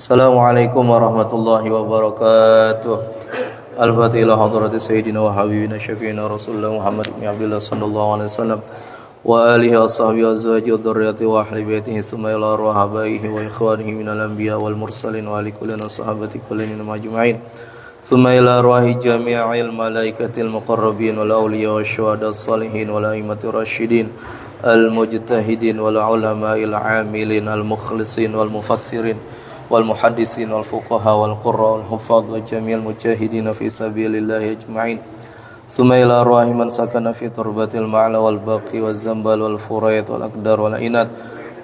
Assalamualaikum warahmatullahi wabarakatuh. Al-Fatihah ila hadrati sayyidina wa habibina syafi'ina Rasulullah Muhammad ibn Abdullah sallallahu alaihi wasallam wa alihi wa sahbihi wa azwaji wa dhurriyyati wa ahli baitihi thumma ila arwah abaihi wa ikhwanihi minal anbiya wal mursalin wa ali kullin wa sahabati kullin majma'in thumma ila arwahi jami'il malaikatil muqarrabin wal awliya wa syuhada salihin wal a'immati rasyidin al mujtahidin wal ulama'il amilin al mukhlisin wal mufassirin والمحدثين والفقهاء والقراء والحفاظ وجميع المجاهدين في سبيل الله أجمعين ثم إلى أرواح من سكن في تربة المعلى والباقي والزنبل والفريط والأقدار والعناد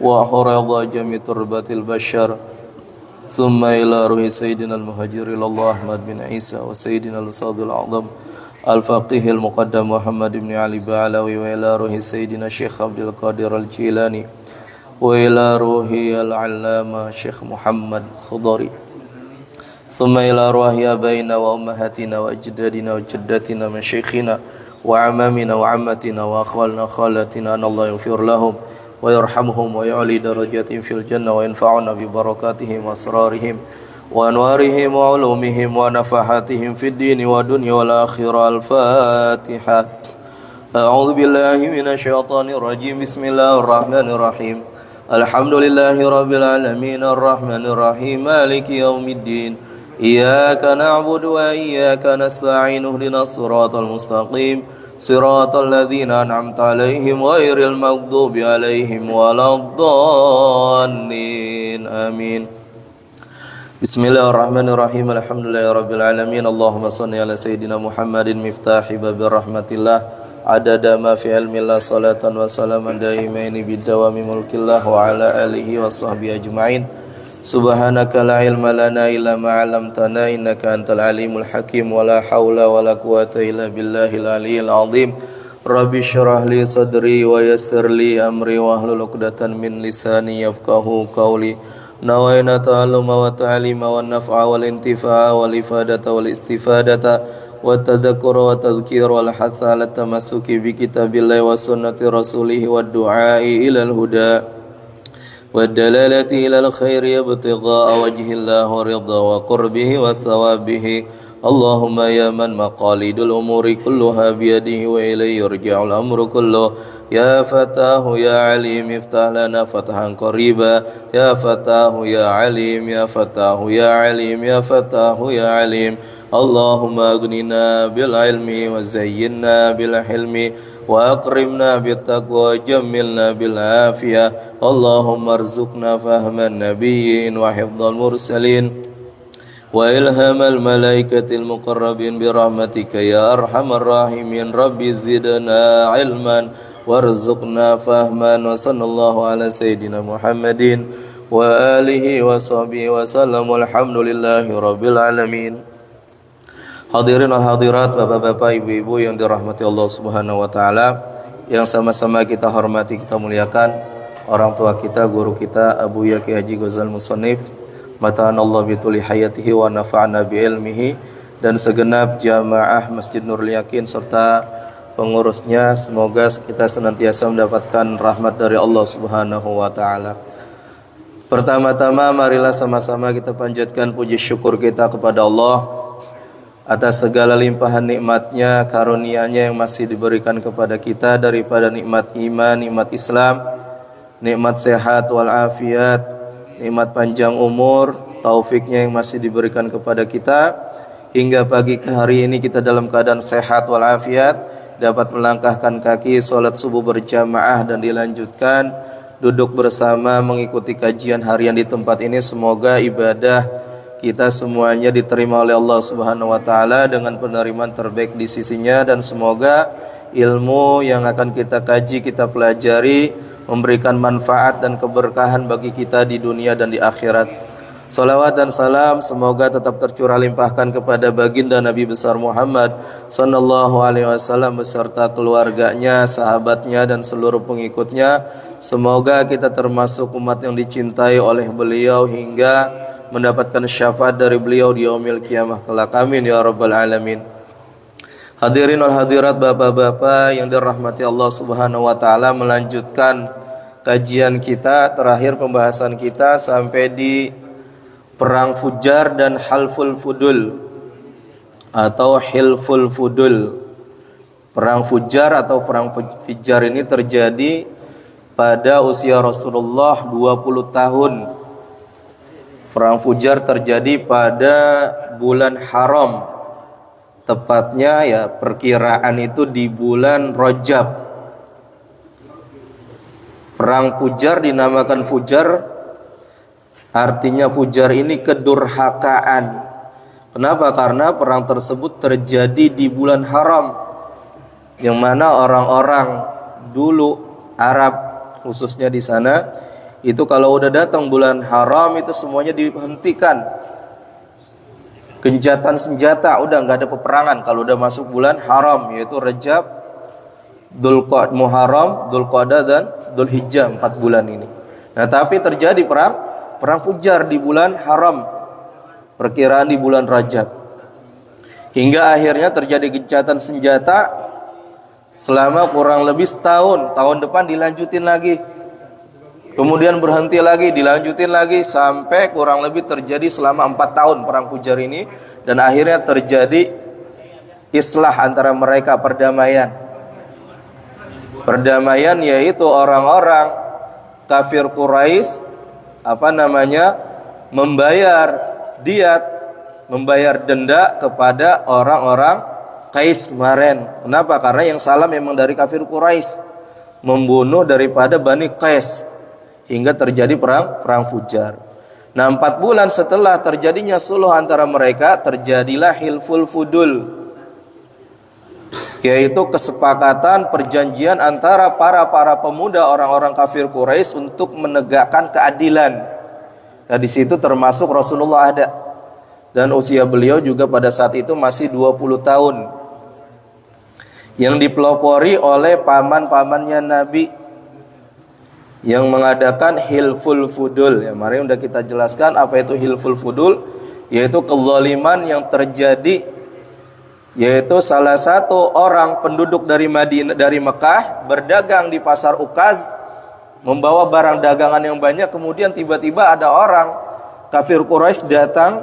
وحرض جميع تربة البشر ثم إلى روح سيدنا المهاجر إلى الله أحمد بن عيسى وسيدنا الأستاذ الأعظم الفقيه المقدم محمد بن علي بعلوي وإلى روح سيدنا الشيخ عبد القادر الجيلاني وإلى روحي العلامة شيخ محمد خضري ثم إلى روح أبينا وأمهاتنا وأجدادنا وجداتنا مشايخنا وعمامنا وعمتنا وأخوالنا وخالاتنا أن الله يغفر لهم ويرحمهم ويعلي درجاتهم في الجنة وينفعنا ببركاتهم وأسرارهم وأنوارهم وعلومهم ونفحاتهم في الدين والدنيا والآخرة. الفاتحة. أعوذ بالله من الشيطان الرجيم. بسم الله الرحمن الرحيم. الحمد لله رب العالمين الرحمن الرحيم مالك يوم الدين إياك نعبد وإياك نستعين اهدنا الصراط المستقيم صراط الذين أنعمت عليهم غير المغضوب عليهم ولا الضالين آمين. بسم الله الرحمن الرحيم الحمد لله رب العالمين اللهم صل على سيدنا محمد مفتاح باب رحمة الله adada ma fi ilmillah salatan wa salaman daimaini bidawami mulkillah wa ala alihi wa sahbihi ajma'in. Subhanaka la ilma lana illa ma 'allamtana innaka antal alimul hakim wa la haula wa la quwata illa billahil aliyyil azim. Rabbi shrah li sadri wa yassir li amri wa hlul 'uqdatan min lisani yafqahu qawli. Nawaina ta'alluma wa ta'lima wa naf'a wal intifa'a wal ifadata wal istifadata والتذكر والتذكير والحث على التمسك بكتاب الله وسنة رسوله والدعاء إلى الهدى والدلالة إلى الخير ابتغاء وجه الله ورضا وقربه وثوابه. اللهم يا من مقاليد الأمور كلها بيده وإليه يرجع الأمر كله يا فتاه يا عليم افتح لنا فتحا قريبا يا فتاه يا عليم يا فتاه يا عليم يا فتاه يا عليم. اللهم أغننا بالعلم وزينا بالحلم وأكرمنا بالتقوى وجملنا بالعافية. اللهم ارزقنا فهم النبيين وحفظ المرسلين وإلهام الملائكة المقربين برحمتك يا أرحم الراحمين. ربي زدنا علما وارزقنا فهما وصلى الله على سيدنا محمد وآله وصحبه وسلم والحمد لله رب العالمين. Hadirin wal hadirat, bapak-bapak, ibu-ibu yang dirahmati Allah Subhanahu wa taala, yang sama-sama kita hormati, kita muliakan orang tua kita, guru kita Abu Yaki Haji Ghazal Musannif, mata'an Allah bituli hayatihi wa nafa'na bi ilmihi, dan segenap jamaah Masjid Nurul Yakin serta pengurusnya. Semoga kita senantiasa mendapatkan rahmat dari Allah Subhanahu wa taala. Pertama-tama marilah sama-sama kita panjatkan puji syukur kita kepada Allah atas segala limpahan nikmatnya, karunia-Nya yang masih diberikan kepada kita, daripada nikmat iman, nikmat Islam, nikmat sehat walafiat, nikmat panjang umur, taufiknya yang masih diberikan kepada kita, hingga pagi ke hari ini kita dalam keadaan sehat walafiat, dapat melangkahkan kaki, sholat subuh berjamaah dan dilanjutkan duduk bersama mengikuti kajian harian di tempat ini. Semoga ibadah kita semuanya diterima oleh Allah Subhanahu wa taala dengan penerimaan terbaik di sisinya, dan semoga ilmu yang akan kita kaji, kita pelajari memberikan manfaat dan keberkahan bagi kita di dunia dan di akhirat. Salawat dan salam semoga tetap tercurah limpahkan kepada baginda Nabi besar Muhammad sallallahu alaihi wasallam beserta keluarganya, sahabatnya dan seluruh pengikutnya. Semoga kita termasuk umat yang dicintai oleh beliau hingga mendapatkan syafaat dari beliau di yaumil qiyamah kelak. Amin ya rabbal alamin. Hadirin wal hadirat, bapak-bapak yang dirahmati Allah Subhanahu wa taala, melanjutkan kajian kita, terakhir pembahasan kita sampai di perang Fujar dan Halful Fudul atau Hilful Fudul. Perang Fujar atau perang Fujar ini terjadi pada usia Rasulullah 20 tahun. Perang Fujar terjadi pada bulan haram. Tepatnya ya perkiraan itu di bulan Rajab. Perang Fujar dinamakan Fujar, artinya Fujar ini kedurhakaan. Kenapa? Karena perang tersebut terjadi di bulan haram, yang mana orang-orang dulu Arab khususnya di sana itu kalau udah datang bulan haram itu semuanya dihentikan. Gencatan senjata, udah nggak ada peperangan kalau udah masuk bulan haram, yaitu Rajab, Dzulqa'dah, Muharram, Dzulqa'dah dan Dzulhijjah, 4 bulan ini. Nah, tapi terjadi perang Fujar di bulan haram, perkiraan di bulan Rajab. Hingga akhirnya terjadi gencatan senjata selama kurang lebih setahun. Tahun depan dilanjutin lagi. Kemudian berhenti lagi, dilanjutin lagi sampai kurang lebih terjadi selama 4 tahun perang Fujar ini, dan akhirnya terjadi islah antara mereka, perdamaian. Perdamaian yaitu orang-orang kafir Quraisy membayar diat, membayar denda kepada orang-orang Qais kemarin. Kenapa? Karena yang salah memang dari kafir Quraisy, membunuh daripada Bani Qais, hingga terjadi perang Fujar. Nah, 4 bulan setelah terjadinya suluh antara mereka, terjadilah Hilful Fudul, yaitu kesepakatan perjanjian antara para pemuda orang-orang kafir Quraisy untuk menegakkan keadilan. Nah, di situ termasuk Rasulullah ada, dan usia beliau juga pada saat itu masih 20 tahun, yang dipelopori oleh paman-pamannya Nabi yang mengadakan Hilful Fudul. Ya, mari udah kita jelaskan apa itu Hilful Fudul, yaitu kezaliman yang terjadi, yaitu salah satu orang penduduk dari Mekah berdagang di pasar Ukaz, membawa barang dagangan yang banyak, kemudian tiba-tiba ada orang kafir Quraisy datang,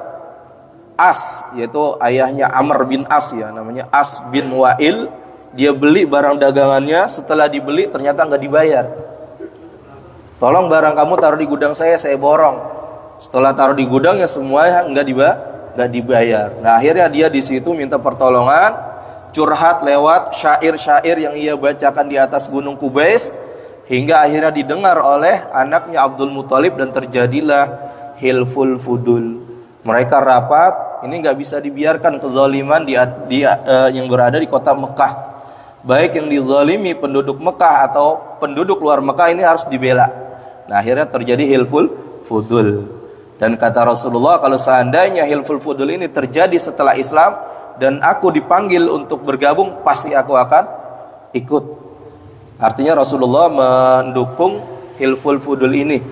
As, yaitu ayahnya Amr bin As, ya namanya As bin Wa'il. Dia beli barang dagangannya, setelah dibeli ternyata nggak dibayar. Tolong barang kamu taruh di gudang saya borong. Setelah taruh di gudang ya semuanya nggak dibayar. Nah, akhirnya dia di situ minta pertolongan, curhat lewat syair-syair yang ia bacakan di atas gunung Kubais, hingga akhirnya didengar oleh anaknya Abdul Muthalib, dan terjadilah Hilful Fudul. Mereka rapat, ini nggak bisa dibiarkan kezaliman yang berada di kota Mekah. Baik yang dizalimi penduduk Mekah atau penduduk luar Mekah ini harus dibela. Nah, akhirnya terjadi Hilful Fudul. Dan kata Rasulullah, kalau seandainya Hilful Fudul ini terjadi setelah Islam dan aku dipanggil untuk bergabung, pasti aku akan ikut. Artinya Rasulullah mendukung Hilful Fudul ini.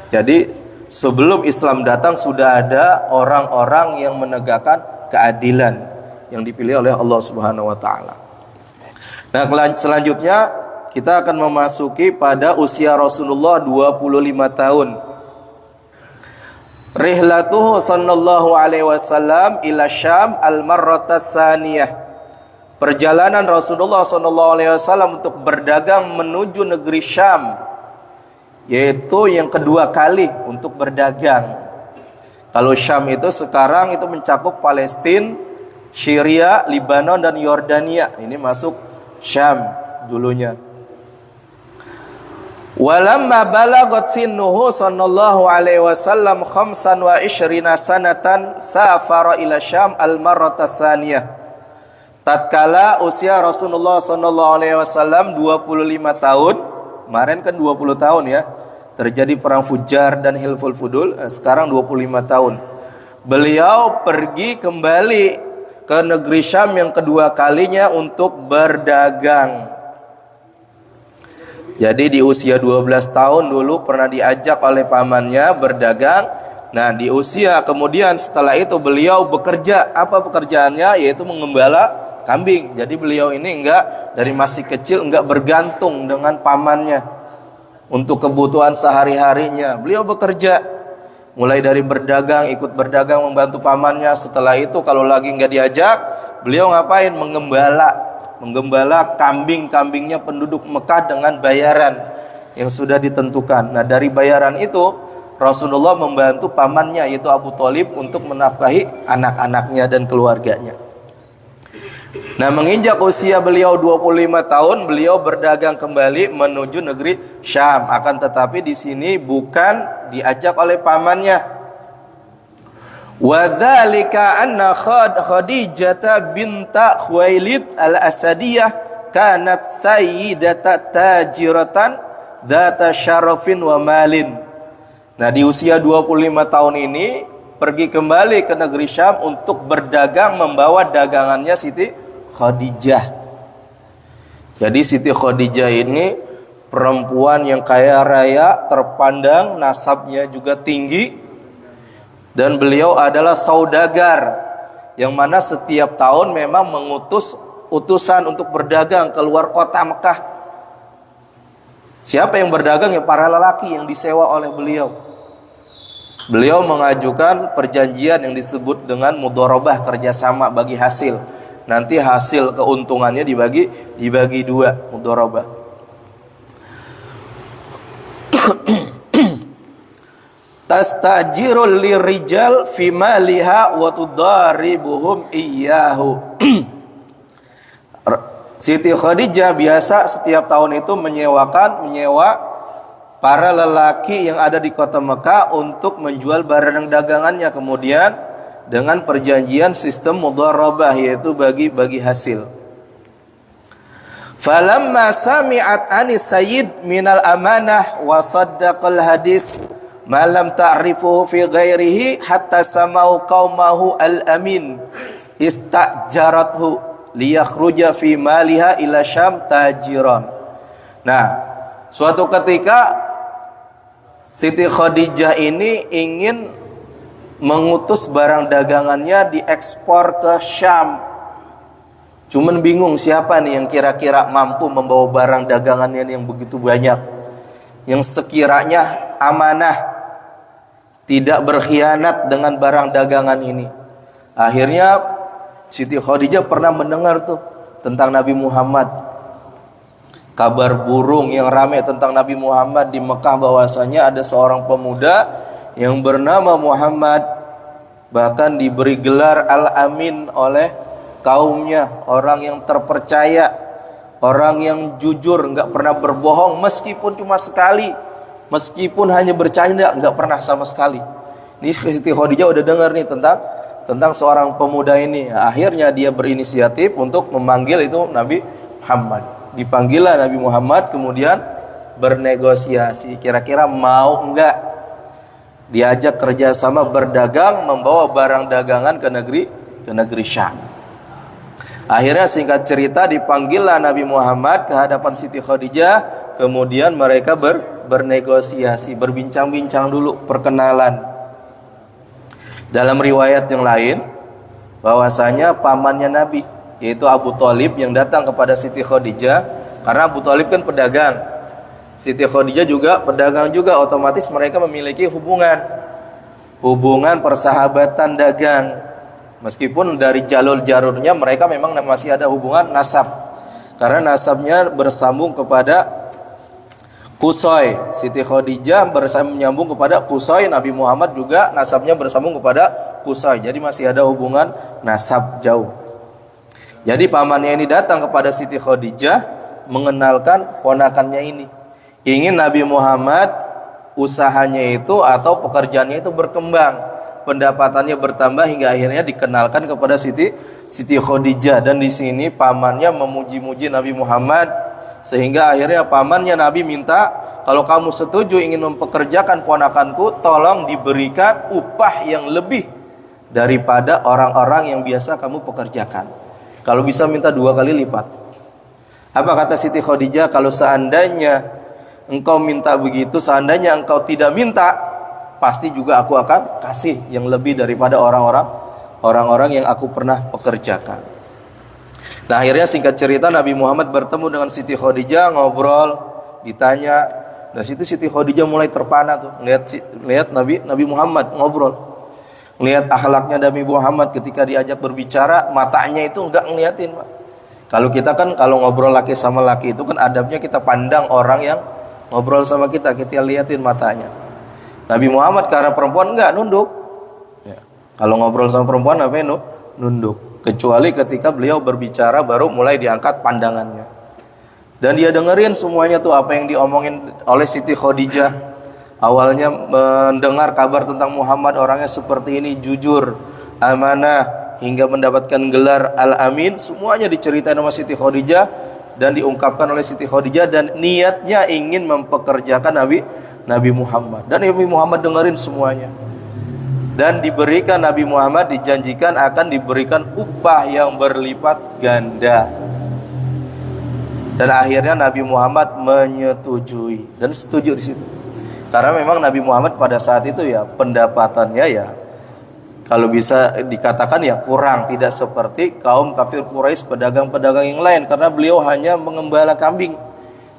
Jadi sebelum Islam datang sudah ada orang-orang yang menegakkan keadilan yang dipilih oleh Allah Subhanahu wa taala. Nah, selanjutnya kita akan memasuki pada usia Rasulullah 25 tahun. Rihlatuhu sallallahu alaihi wasallam ila Syam al-marrata tsaniyah. Perjalanan Rasulullah sallallahu alaihi wasallam untuk berdagang menuju negeri Syam, yaitu yang kedua kali untuk berdagang. Kalau Syam itu sekarang itu mencakup Palestina, Syria, Lebanon dan Yordania. Ini masuk Syam dulunya. Walamma balagat sinnuhu sallallahu alaihi wasallam 25 sanatan safara ila Syam al-marrata tsaniyah. Tatkala usia Rasulullah sallallahu alaihi wasallam 25 tahun, kemarin kan 20 tahun ya, terjadi perang Fujar dan Hilful Fudul, sekarang 25 tahun. Beliau pergi kembali ke negeri Syam yang kedua kalinya untuk berdagang. Jadi di usia 12 tahun dulu pernah diajak oleh pamannya berdagang. Nah, di usia kemudian setelah itu beliau bekerja. Apa pekerjaannya? Yaitu mengembala kambing. Jadi beliau ini dari masih kecil enggak bergantung dengan pamannya untuk kebutuhan sehari-harinya. Beliau bekerja mulai dari berdagang, ikut berdagang membantu pamannya. Setelah itu kalau lagi nggak diajak, beliau ngapain? Menggembala kambing-kambingnya penduduk Mekah dengan bayaran yang sudah ditentukan. Nah, dari bayaran itu Rasulullah membantu pamannya yaitu Abu Thalib untuk menafkahi anak-anaknya dan keluarganya. Nah, menginjak usia beliau 25 tahun, beliau berdagang kembali menuju negeri Syam. Akan tetapi di sini bukan diajak oleh pamannya. Wa dzalika anna Khadijah binta Khuwailid al-Asadiyah kanat sayyidata tajiratan dzata syarafin wa malin. Nah, di usia 25 tahun ini pergi kembali ke negeri Syam untuk berdagang membawa dagangannya Siti Khadijah. Jadi Siti Khadijah ini perempuan yang kaya raya, terpandang, nasabnya juga tinggi, dan beliau adalah saudagar yang mana setiap tahun memang mengutus utusan untuk berdagang keluar kota Mekah. Siapa yang berdagang? Ya para lelaki yang disewa oleh beliau. Beliau mengajukan perjanjian yang disebut dengan mudharabah, kerjasama bagi hasil. Nanti hasil keuntungannya dibagi dua, mudharabah. Tastajirul lirijal fi maliha wa tudaribuhum iyyahu. Siti Khadijah biasa setiap tahun itu menyewa para lelaki yang ada di kota Mekah untuk menjual barang dagangannya, kemudian dengan perjanjian sistem mudharabah yaitu bagi hasil. Falamma sami'at anis sayyid minal amanah wa saddaqal hadis ma lam ta'rifuhu fi ghairihi hatta samau qaumahu al-amin istajarathu liyakhruja fi maliha ila Syam tajiran. Nah, suatu ketika Siti Khadijah ini ingin mengutus barang dagangannya diekspor ke Syam. Cuman bingung siapa nih yang kira-kira mampu membawa barang dagangannya yang begitu banyak, yang sekiranya amanah, tidak berkhianat dengan barang dagangan ini. Akhirnya Siti Khadijah pernah mendengar tuh tentang Nabi Muhammad. Kabar burung yang ramai tentang Nabi Muhammad di Mekah bahwasanya ada seorang pemuda yang bernama Muhammad, bahkan diberi gelar Al-Amin oleh kaumnya, orang yang terpercaya, orang yang jujur, nggak pernah berbohong meskipun cuma sekali, meskipun hanya bercanda, nggak pernah sama sekali. Ini Siti Khadijah udah dengar nih tentang seorang pemuda ini. Akhirnya dia berinisiatif untuk memanggil itu Nabi Muhammad. Dipanggillah Nabi Muhammad, kemudian bernegosiasi, kira-kira mau enggak diajak kerjasama berdagang membawa barang dagangan ke negeri Syam. Akhirnya singkat cerita dipanggillah Nabi Muhammad ke hadapan Siti Khadijah, kemudian mereka bernegosiasi, berbincang-bincang dulu, perkenalan. Dalam riwayat yang lain bahwasanya pamannya Nabi yaitu Abu Thalib yang datang kepada Siti Khadijah, karena Abu Thalib kan pedagang, Siti Khadijah juga pedagang juga, otomatis mereka memiliki hubungan persahabatan dagang. Meskipun dari jalurnya mereka memang masih ada hubungan nasab, karena nasabnya bersambung kepada Qusay. Siti Khadijah menyambung kepada Qusay, Nabi Muhammad juga nasabnya bersambung kepada Qusay. Jadi masih ada hubungan nasab jauh. Jadi pamannya ini datang kepada Siti Khadijah mengenalkan ponakannya ini. Ingin Nabi Muhammad usahanya itu atau pekerjaannya itu berkembang, pendapatannya bertambah hingga akhirnya dikenalkan kepada Siti Khadijah. Dan di sini pamannya memuji-muji Nabi Muhammad sehingga akhirnya pamannya Nabi minta, kalau kamu setuju ingin mempekerjakan ponakanku, tolong diberikan upah yang lebih daripada orang-orang yang biasa kamu pekerjakan. Kalau bisa minta 2 kali lipat. Apa kata Siti Khadijah? Kalau seandainya engkau minta begitu, seandainya engkau tidak minta, pasti juga aku akan kasih yang lebih daripada orang-orang yang aku pernah pekerjakan. Nah, akhirnya singkat cerita Nabi Muhammad bertemu dengan Siti Khadijah, ngobrol, ditanya, Dari situ Siti Khadijah mulai terpana tuh, lihat Nabi Muhammad ngobrol. Lihat akhlaknya Nabi Muhammad ketika diajak berbicara, matanya itu enggak ngeliatin, Pak. Kalau kita kan kalau ngobrol laki sama laki itu kan adabnya kita pandang orang yang ngobrol sama kita liatin matanya. Nabi Muhammad ke arah perempuan enggak, nunduk. Ya. Kalau ngobrol sama perempuan apa ya, nunduk. Kecuali ketika beliau berbicara baru mulai diangkat pandangannya. Dan dia dengerin semuanya tuh apa yang diomongin oleh Siti Khadijah. Awalnya mendengar kabar tentang Muhammad, orangnya seperti ini, jujur, amanah, hingga mendapatkan gelar Al-Amin. Semuanya diceritain sama Siti Khadijah dan diungkapkan oleh Siti Khadijah, dan niatnya ingin mempekerjakan Nabi Muhammad. Dan Nabi Muhammad dengerin semuanya. Dan diberikan, Nabi Muhammad dijanjikan akan diberikan upah yang berlipat ganda. Dan akhirnya Nabi Muhammad menyetujui dan setuju di situ. Karena memang Nabi Muhammad pada saat itu ya pendapatannya ya kalau bisa dikatakan ya kurang, tidak seperti kaum kafir Quraisy, pedagang-pedagang yang lain, karena beliau hanya mengembala kambing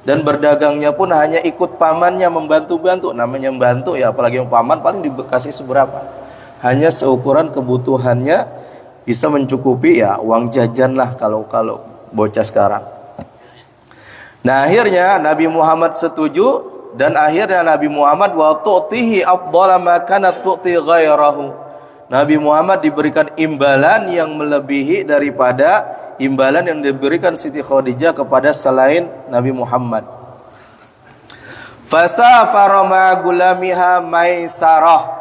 dan berdagangnya pun hanya ikut pamannya membantu-bantu. Namanya membantu ya, apalagi yang paman paling dikasih seberapa, hanya seukuran kebutuhannya bisa mencukupi ya uang jajan lah kalau bocah sekarang. Nah akhirnya Nabi Muhammad setuju. Dan akhirnya Nabi Muhammad wa tu'tihi afdhala ma kanat tu'ti ghairahu. Nabi Muhammad diberikan imbalan yang melebihi daripada imbalan yang diberikan Siti Khadijah kepada selain Nabi Muhammad. Fasafara ma gulamiha Maisarah.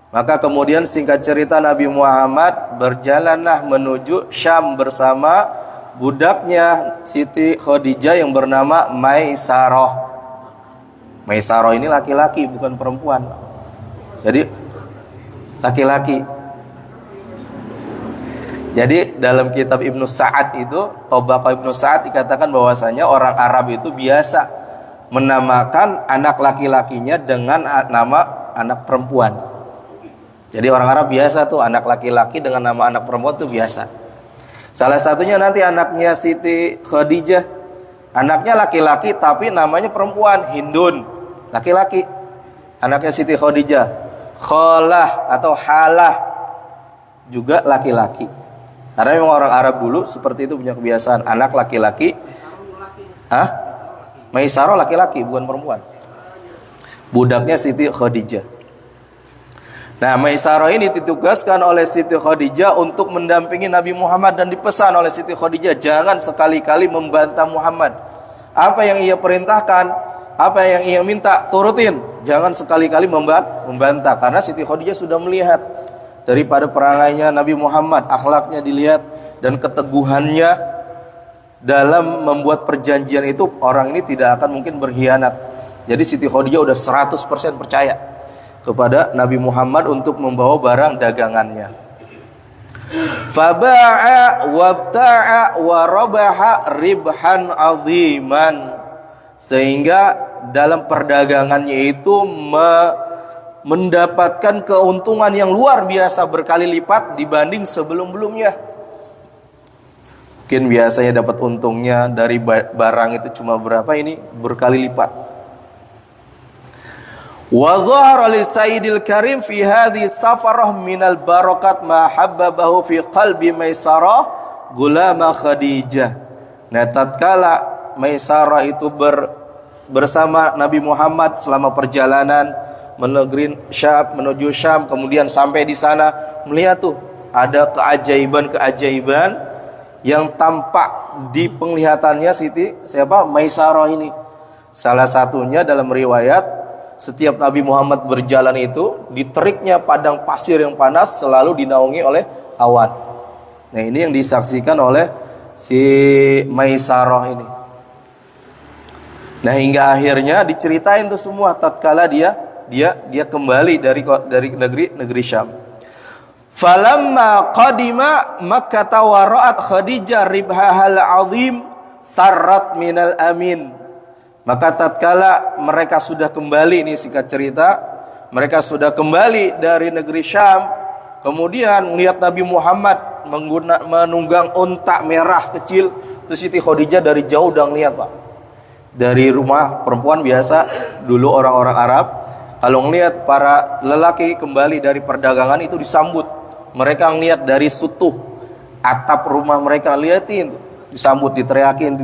Maka kemudian singkat cerita Nabi Muhammad berjalanlah menuju Syam bersama budaknya Siti Khadijah yang bernama Maisarah. Maisarah ini laki-laki bukan perempuan. Jadi laki-laki. Jadi dalam kitab Ibnu Sa'ad itu, Tabaqah Ibnu Sa'ad dikatakan bahwasanya orang Arab itu biasa menamakan anak laki-lakinya dengan nama anak perempuan. Jadi orang Arab biasa tuh anak laki-laki dengan nama anak perempuan tuh biasa. Salah satunya nanti anaknya Siti Khadijah, anaknya laki-laki tapi namanya perempuan, Hindun. Laki-laki. Anaknya Siti Khadijah, Khalah atau Halah, juga laki-laki. Karena memang orang Arab dulu seperti itu, punya kebiasaan anak laki-laki. Maisarah laki-laki bukan perempuan. Budaknya Siti Khadijah. Nah, Maisarah ini ditugaskan oleh Siti Khadijah untuk mendampingi Nabi Muhammad, dan dipesan oleh Siti Khadijah jangan sekali-kali membantah Muhammad. Apa yang ia perintahkan, apa yang ia minta, turutin. Jangan sekali-kali membantah. Karena Siti Khadijah sudah melihat daripada perangainya Nabi Muhammad, akhlaknya dilihat, dan keteguhannya dalam membuat perjanjian itu, orang ini tidak akan mungkin berkhianat. Jadi Siti Khadijah udah 100% percaya kepada Nabi Muhammad untuk membawa barang dagangannya. Faba'a wabta'a wa rabaha ribhan aziman. Sehingga dalam perdagangannya itu mendapatkan keuntungan yang luar biasa, berkali lipat dibanding sebelum-belumnya. Mungkin biasanya dapat untungnya dari barang itu cuma berapa, ini berkali lipat. Wa zahara li Sayyidil Karim fi hadhihi safarah minal barakat ma habbabahu fi qalbi Maisarah gulama Khadijah. Nah, tatkala Maisarah itu bersama Nabi Muhammad selama perjalanan menuju Syam, kemudian sampai di sana melihat tuh ada keajaiban-keajaiban yang tampak di penglihatannya Maisarah ini. Salah satunya dalam riwayat, setiap Nabi Muhammad berjalan itu di teriknya padang pasir yang panas selalu dinaungi oleh awan. Nah, ini yang disaksikan oleh si Maisarah ini. Nah, hingga akhirnya diceritain tuh semua tatkala dia kembali dari negeri Syam. Falamma qadima Makkah wa ra'at Khadijah ribhahal azim sarrat minal amin. Maka tatkala mereka sudah kembali, ini singkat cerita, mereka sudah kembali dari negeri Syam, kemudian melihat Nabi Muhammad menunggang unta merah kecil, itu Siti Khadijah dari jauh udah ngeliat, Pak. Dari rumah perempuan biasa dulu orang-orang Arab kalau ngelihat para lelaki kembali dari perdagangan itu disambut. Mereka ngelihat dari sutuh atap rumah mereka, liatin tuh, disambut, diteriakin.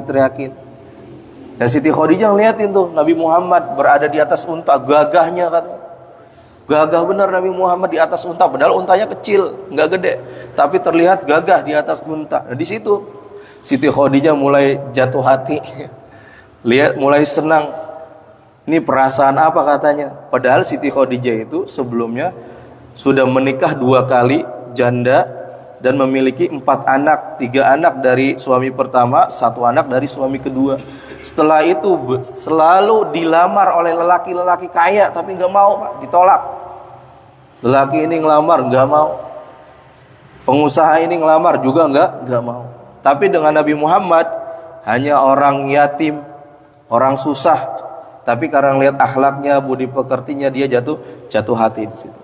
Dan Siti Khadijah ngeliatin tuh Nabi Muhammad berada di atas unta, gagahnya katanya. Gagah benar Nabi Muhammad di atas unta, padahal untanya kecil, nggak gede, tapi terlihat gagah di atas unta. Nah, di situ Siti Khadijah mulai jatuh hati. Lihat, mulai senang. Ini perasaan apa katanya? Padahal Siti Khadijah itu sebelumnya sudah menikah 2 kali, janda, dan memiliki 4 anak. 3 anak dari suami pertama, 1 anak dari suami kedua. Setelah itu selalu dilamar oleh lelaki-lelaki kaya, tapi nggak mau, Pak, ditolak. Lelaki ini ngelamar nggak mau, pengusaha ini ngelamar juga nggak mau. Tapi dengan Nabi Muhammad hanya orang yatim, orang susah, tapi karena lihat akhlaknya, budi pekertinya, dia jatuh hati di situ.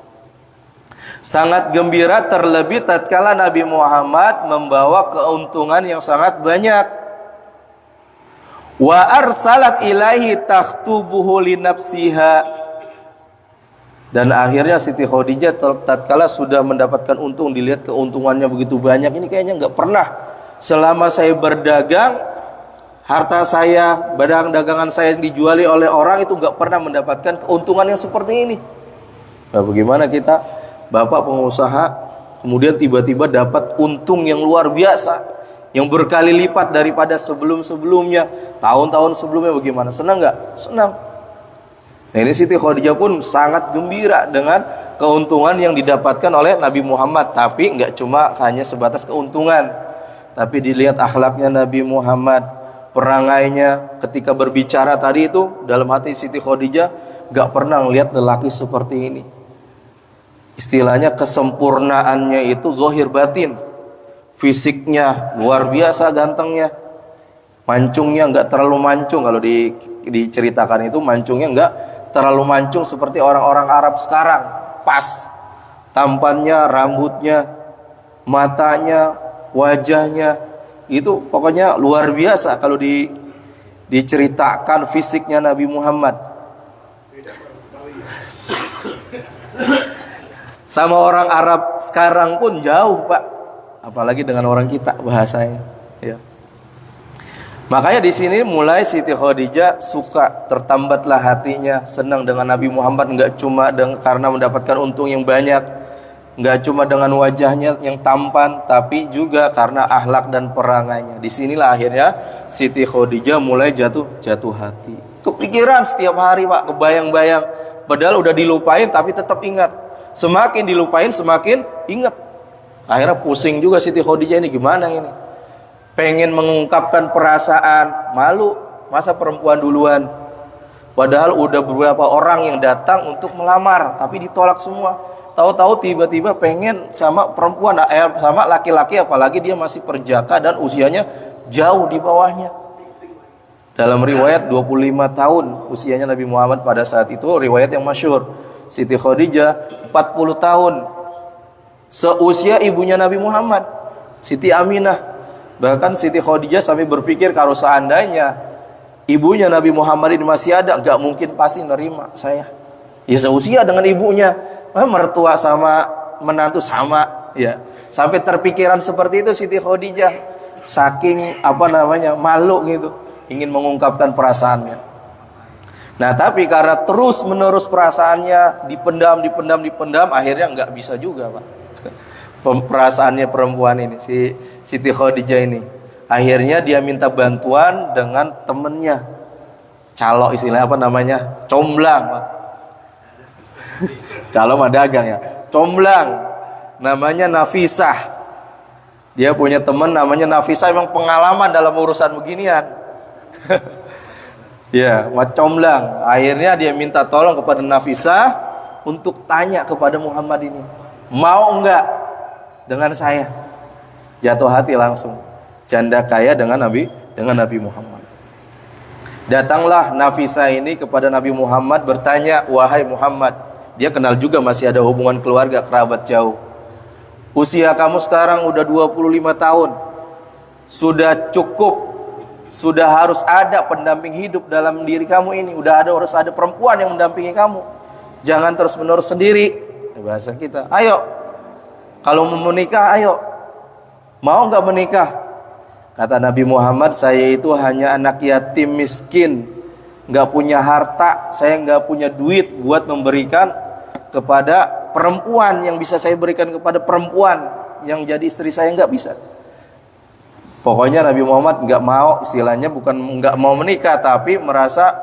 Sangat gembira, terlebih tatkala Nabi Muhammad membawa keuntungan yang sangat banyak. Wa arsalat ilaihi takhtubuhu li nafsiha. Dan akhirnya Siti Khadijah tatkala sudah mendapatkan untung, dilihat keuntungannya begitu banyak, ini kayaknya nggak pernah selama saya berdagang, harta saya, barang dagangan saya dijuali oleh orang itu nggak pernah mendapatkan keuntungan yang seperti ini. Nah, bagaimana kita, bapak pengusaha, kemudian tiba-tiba dapat untung yang luar biasa, yang berkali lipat daripada sebelum-sebelumnya, tahun-tahun sebelumnya, bagaimana? Senang nggak? Senang. Nah, ini Siti Khadijah pun sangat gembira dengan keuntungan yang didapatkan oleh Nabi Muhammad. Tapi nggak cuma hanya sebatas keuntungan, tapi dilihat akhlaknya Nabi Muhammad, perangainya ketika berbicara tadi itu, dalam hati Siti Khadijah nggak pernah ngelihat lelaki seperti ini. Istilahnya kesempurnaannya itu zahir batin. Fisiknya luar biasa gantengnya, mancungnya nggak terlalu mancung. Kalau diceritakan itu mancungnya nggak terlalu mancung seperti orang-orang Arab sekarang, pas tampannya, rambutnya, matanya, wajahnya itu pokoknya luar biasa. Kalau diceritakan fisiknya Nabi Muhammad sama orang Arab sekarang pun jauh, Pak, apalagi dengan orang kita bahasanya, ya. Makanya di sini mulai Siti Khadijah suka, tertambatlah hatinya, senang dengan Nabi Muhammad, nggak cuma karena mendapatkan untung yang banyak, nggak cuma dengan wajahnya yang tampan, tapi juga karena akhlak dan perangainya. Disinilah akhirnya Siti Khadijah mulai jatuh hati. Kepikiran setiap hari, Pak, kebayang-bayang. Padahal udah dilupain tapi tetap ingat. Semakin dilupain semakin ingat. Akhirnya pusing juga Siti Khadijah ini, gimana ini? Pengen mengungkapkan perasaan, malu, masa perempuan duluan. Padahal udah beberapa orang yang datang untuk melamar, tapi ditolak semua. Tahu-tahu tiba-tiba pengen sama perempuan, sama laki-laki, apalagi dia masih perjaka dan usianya jauh di bawahnya. Dalam riwayat 25 tahun usianya Nabi Muhammad pada saat itu, riwayat yang masyhur. Siti Khadijah 40 tahun, seusia ibunya Nabi Muhammad, Siti Aminah. Bahkan Siti Khadijah sampai berpikir kalau seandainya ibunya Nabi Muhammad ini masih ada, gak mungkin pasti nerima saya. Ya seusia dengan ibunya, mertua sama menantu sama, ya. Sampai terpikiran seperti itu Siti Khadijah, saking malu gitu, ingin mengungkapkan perasaannya. Nah, tapi karena terus menerus perasaannya dipendam, akhirnya nggak bisa juga, Pak. Perasaannya perempuan ini, si Siti Khadijah ini, akhirnya dia minta bantuan dengan temennya, calo, istilahnya comblang, Pak. Calo mah dagang ya, comblang, namanya Nafisah. Dia punya teman namanya Nafisah, memang pengalaman dalam urusan beginian. Ya, comblang. Akhirnya dia minta tolong kepada Nafisah untuk tanya kepada Muhammad ini, mau enggak dengan saya? Jatuh hati langsung, janda kaya dengan Nabi Muhammad. Datanglah Nafisah ini kepada Nabi Muhammad bertanya, wahai Muhammad, dia kenal juga masih ada hubungan keluarga kerabat jauh. Usia kamu sekarang udah 25 tahun, sudah cukup sudah harus ada pendamping hidup dalam diri kamu ini. Harus ada perempuan yang mendampingi kamu. Jangan terus-menerus sendiri. Bahasa kita, ayo. Kalau mau menikah, ayo. Mau nggak menikah? Kata Nabi Muhammad, saya itu hanya anak yatim miskin, nggak punya harta, saya nggak punya duit buat memberikan kepada perempuan yang bisa saya berikan kepada perempuan yang jadi istri saya, nggak bisa. Pokoknya Nabi Muhammad nggak mau, istilahnya bukan nggak mau menikah, tapi merasa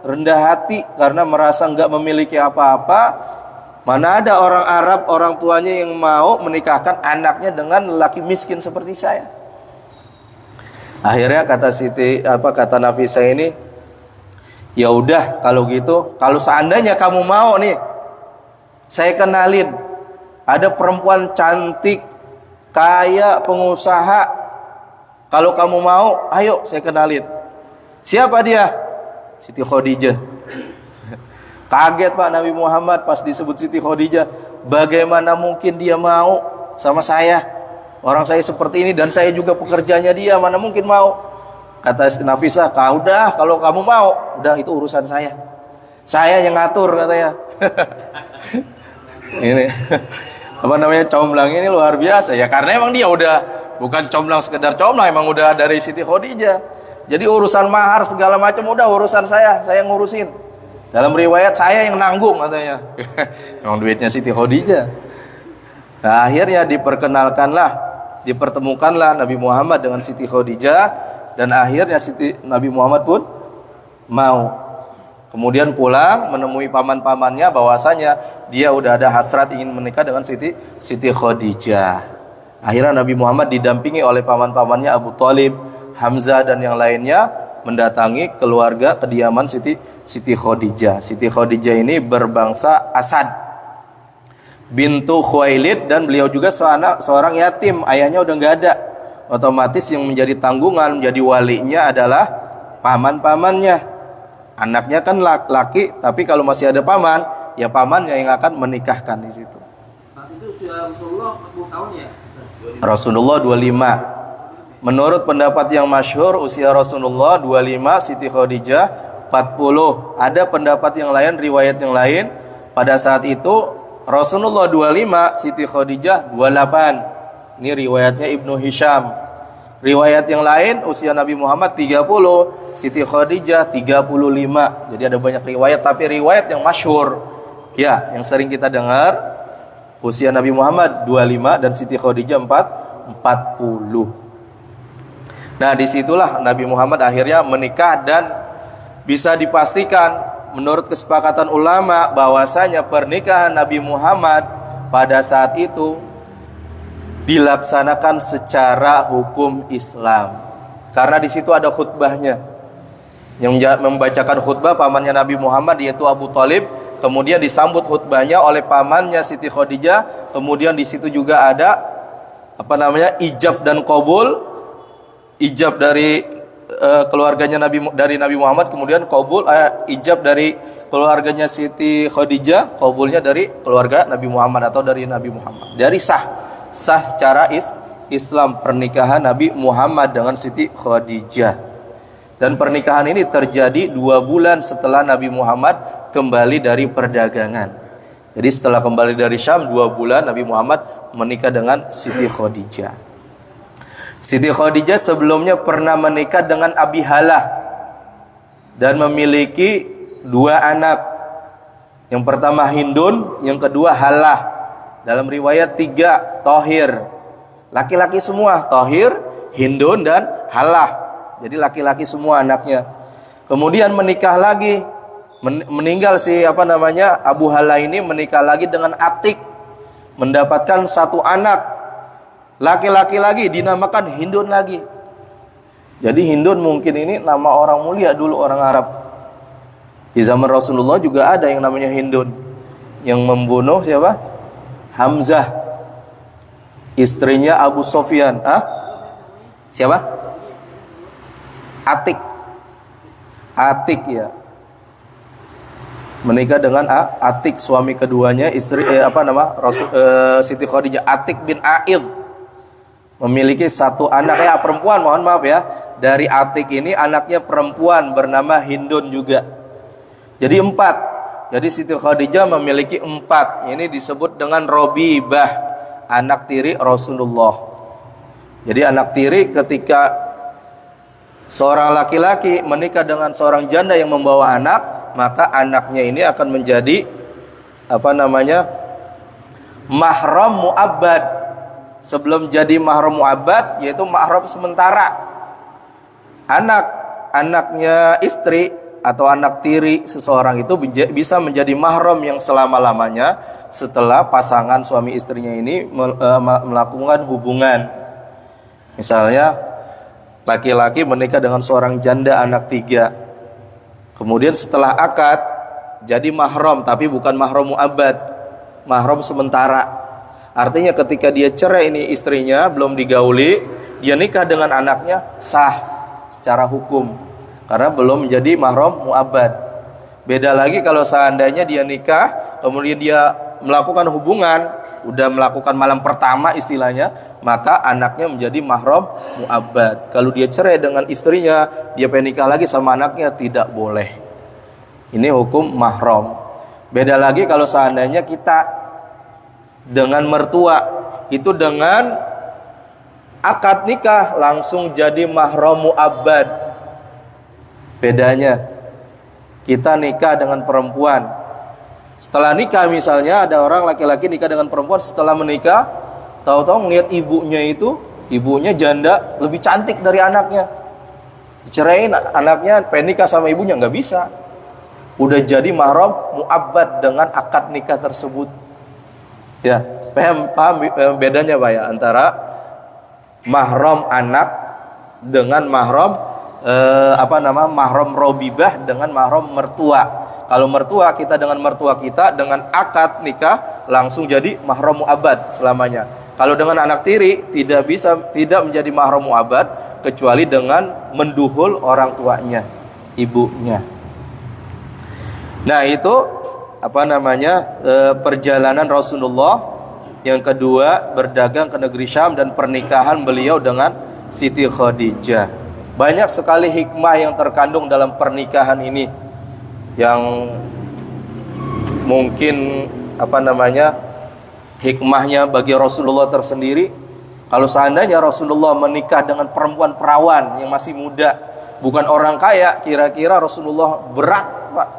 rendah hati karena merasa nggak memiliki apa-apa. Mana ada orang Arab, orang tuanya yang mau menikahkan anaknya dengan lelaki miskin seperti saya. Akhirnya kata Nafisa ini, ya udah kalau gitu, kalau seandainya kamu mau nih, saya kenalin ada perempuan cantik, kaya, pengusaha. Kalau kamu mau, ayo saya kenalin. Siapa dia? Siti Khadijah. Kaget Pak Nabi Muhammad pas disebut Siti Khadijah. Bagaimana mungkin dia mau sama saya? Orang saya seperti ini dan saya juga pekerjanya dia, mana mungkin mau? Kata Nafisa, udah kalau kamu mau, udah itu urusan saya. Saya yang ngatur katanya. Ini comblang ini luar biasa ya, karena emang dia udah bukan comblang sekedar comblang, emang udah dari Siti Khadijah. Jadi urusan mahar segala macam udah urusan saya ngurusin. Dalam riwayat saya yang nanggung katanya. Emang duitnya Siti Khadijah. Nah, akhirnya dipertemukanlah Nabi Muhammad dengan Siti Khadijah, dan akhirnya Nabi Muhammad pun mau. Kemudian pulang menemui paman-pamannya bahwasanya dia udah ada hasrat ingin menikah dengan Siti Khadijah. Akhirnya Nabi Muhammad didampingi oleh paman-pamannya Abu Thalib, Hamzah dan yang lainnya mendatangi keluarga kediaman Siti Khadijah. Siti Khadijah ini berbangsa Asad bintu Khuwailid, dan beliau juga seorang yatim, ayahnya udah nggak ada. Otomatis yang menjadi tanggungan, menjadi walinya adalah paman-pamannya. Anaknya kan laki, tapi kalau masih ada paman, ya pamannya yang akan menikahkan di situ. Saat itu usia Rasulullah 40 tahun ya? Rasulullah 25. Menurut pendapat yang masyhur usia Rasulullah 25, Siti Khadijah 40. Ada pendapat yang lain, riwayat yang lain, pada saat itu Rasulullah 25, Siti Khadijah 28. Ini riwayatnya Ibnu Hisham. Riwayat yang lain usia Nabi Muhammad 30, Siti Khadijah 35. Jadi ada banyak riwayat, tapi riwayat yang masyhur ya, yang sering kita dengar, usia Nabi Muhammad 25 dan Siti Khadijah 40. Nah, disitulah Nabi Muhammad akhirnya menikah, dan bisa dipastikan menurut kesepakatan ulama bahwasanya pernikahan Nabi Muhammad pada saat itu dilaksanakan secara hukum Islam. Karena di situ ada khutbahnya. Yang membacakan khutbah pamannya Nabi Muhammad yaitu Abu Thalib, kemudian disambut khutbahnya oleh pamannya Siti Khadijah, kemudian di situ juga ada ijab dan qabul. Ijab dari keluarganya Nabi Muhammad, kemudian qabul ijab dari keluarganya Siti Khadijah, qabulnya dari keluarga Nabi Muhammad atau dari Nabi Muhammad. Dari sah secara Islam pernikahan Nabi Muhammad dengan Siti Khadijah. Dan pernikahan ini terjadi 2 bulan setelah Nabi Muhammad kembali dari perdagangan. Jadi setelah kembali dari Syam 2 bulan Nabi Muhammad menikah dengan Siti Khadijah. Siti Khadijah sebelumnya pernah menikah dengan Abi Halah dan memiliki 2 anak. Yang pertama Hindun, yang kedua Halah. Dalam riwayat 3 Thohir. Laki-laki semua, Thohir, Hindun dan Halah. Jadi laki-laki semua anaknya. Kemudian menikah lagi, meninggal Abu Halah ini, menikah lagi dengan Atik, mendapatkan 1 anak. Laki-laki lagi, dinamakan Hindun lagi. Jadi Hindun mungkin ini nama orang mulia dulu, orang Arab. Di zaman Rasulullah juga ada yang namanya Hindun, yang membunuh siapa? Hamzah, istrinya Abu Sofyan. Siapa? Atik ya. Menikah dengan Atik, suami keduanya, istri Siti Khadijah, Atik bin A'id. memiliki satu anak perempuan, mohon maaf ya. Dari Atik ini anaknya perempuan bernama Hindun juga. Jadi 4. Jadi Siti Khadijah memiliki 4. Ini disebut dengan Robibah, anak tiri Rasulullah. Jadi anak tiri ketika seorang laki-laki menikah dengan seorang janda yang membawa anak, maka anaknya ini akan menjadi mahram mu'abbad. Sebelum jadi mahram mu'abbad, yaitu mahram sementara. Anaknya istri atau anak tiri seseorang itu bisa menjadi mahram yang selama-lamanya setelah pasangan suami istrinya ini melakukan hubungan. Misalnya laki-laki menikah dengan seorang janda anak 3, kemudian setelah akad jadi mahram, tapi bukan mahram mu'abbad, mahram sementara. Artinya ketika dia cerai ini istrinya belum digauli, dia nikah dengan anaknya sah secara hukum karena belum menjadi mahram mu'abbad. Beda lagi kalau seandainya dia nikah kemudian dia melakukan hubungan, udah melakukan malam pertama istilahnya, maka anaknya menjadi mahram mu'abbad. Kalau dia cerai dengan istrinya, dia pengen nikah lagi sama anaknya, tidak boleh. Ini hukum mahram. Beda lagi kalau seandainya kita dengan mertua, itu dengan akad nikah langsung jadi mahram mu'abbad. Bedanya, kita nikah dengan perempuan, setelah nikah misalnya ada orang laki-laki nikah dengan perempuan, setelah menikah tahu-tahu ngeliat ibunya janda lebih cantik dari anaknya, dicerain anaknya, pengen nikah sama ibunya, nggak bisa. Udah jadi mahram mu'abbad dengan akad nikah tersebut. Ya, paham bedanya Pak ya antara mahram anak dengan mahram mahram robibah dengan mahram mertua. Kalau mertua kita dengan mertua kita dengan akad nikah langsung jadi mahram mu'abbad selamanya. Kalau dengan anak tiri tidak menjadi mahram mu'abbad kecuali dengan menduhul orang tuanya, ibunya. Nah, itu perjalanan Rasulullah. Yang kedua, berdagang ke negeri Syam dan pernikahan beliau dengan Siti Khadijah. Banyak sekali hikmah yang terkandung dalam pernikahan ini, yang mungkin hikmahnya bagi Rasulullah tersendiri. Kalau seandainya Rasulullah menikah dengan perempuan perawan yang masih muda, bukan orang kaya, kira-kira Rasulullah berat Pak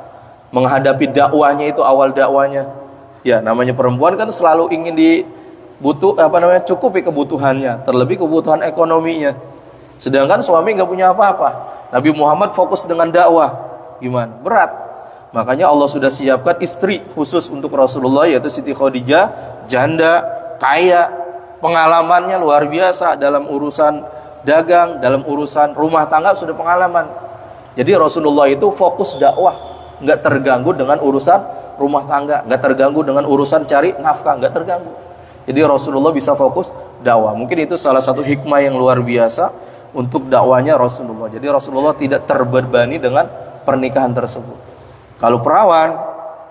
menghadapi dakwahnya itu, awal dakwahnya. Ya, namanya perempuan kan selalu ingin cukupi kebutuhannya, terlebih kebutuhan ekonominya. Sedangkan suami nggak punya apa-apa. Nabi Muhammad fokus dengan dakwah, gimana? Berat. Makanya Allah sudah siapkan istri khusus untuk Rasulullah, yaitu Siti Khadijah, janda, kaya, pengalamannya luar biasa dalam urusan dagang, dalam urusan rumah tangga sudah pengalaman. Jadi Rasulullah itu fokus dakwah, nggak terganggu dengan urusan rumah tangga, nggak terganggu dengan urusan cari nafkah, nggak terganggu. Jadi Rasulullah bisa fokus dakwah. Mungkin itu salah satu hikmah yang luar biasa untuk dakwanya Rasulullah. Jadi Rasulullah tidak terbebani dengan pernikahan tersebut. Kalau perawan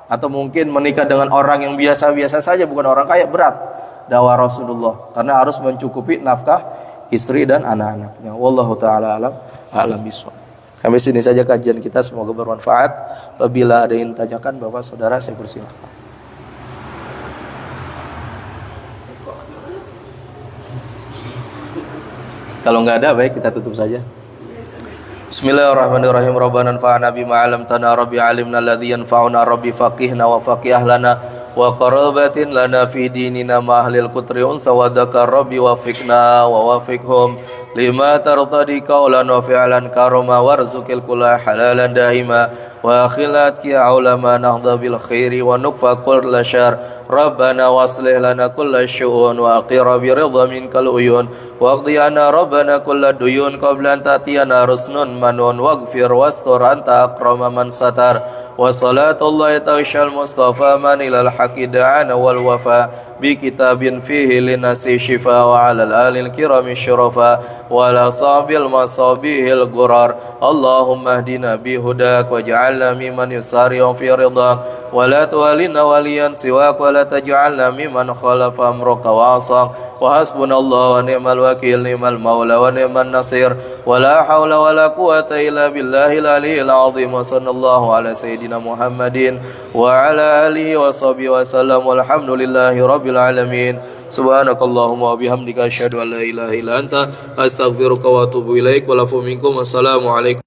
atau mungkin menikah dengan orang yang biasa-biasa saja, bukan orang kaya, berat dakwah Rasulullah karena harus mencukupi nafkah istri dan anak-anaknya. Wallahu taala a'lam bishawab. Sampai sini saja kajian kita, semoga bermanfaat. Apabila ada yang tanyakan Bapak Saudara, saya persilakan. Kalau nggak ada, baik kita tutup saja. Bismillahirrahmanirrahim. Rabbana anfa'na bima 'allamtana, rabbi 'allimna alladhi yanfa'una, rabbi faqihna wa faqih ahlana wa qarabatin lana fi dinina ma ahlil qutri unsa wa dzakar, rabbi wafiqna wa wafiqhum lima tartadi qawlan wa fi'lan karama warzuqil kulla halalan daima wa akhilat ki ulama nahdha bil khairi wa nukfa kulla syarr. Rabbana waslih lana kulla syu'un wa aqira bi ridha minkal uyun waqdi ana rabbana kulla duyun qabla an ta'tiyana rusnun manun waghfir wastur anta akrama man satar wa salatullahi ta'ishal mustafa man ilal haqi da'ana wal wafa بكتاب فيه للناس شفاء وعلى الآل الكرام الشرفاء والأصحاب المصابيح الغرار اللهم اهدنا بهداك واجعلنا ممن يسارع في رضاك ولا تولنا وليا سواك ولا تجعلنا ممن خالف أمرك وعصاك وحسبنا الله ونعم الوكيل نعم المولى ونعم النصير ولا حول ولا قوة إلا بالله العلي العظيم وصلى الله على سيدنا محمد وعلى آله وصحبه وسلم والحمد لله رب العالمين سبحانك اللهم وبحمدك أشهد أن لا إله إلا أنت أستغفرك وأتوب إليك والعفو منكم والسلام عليكم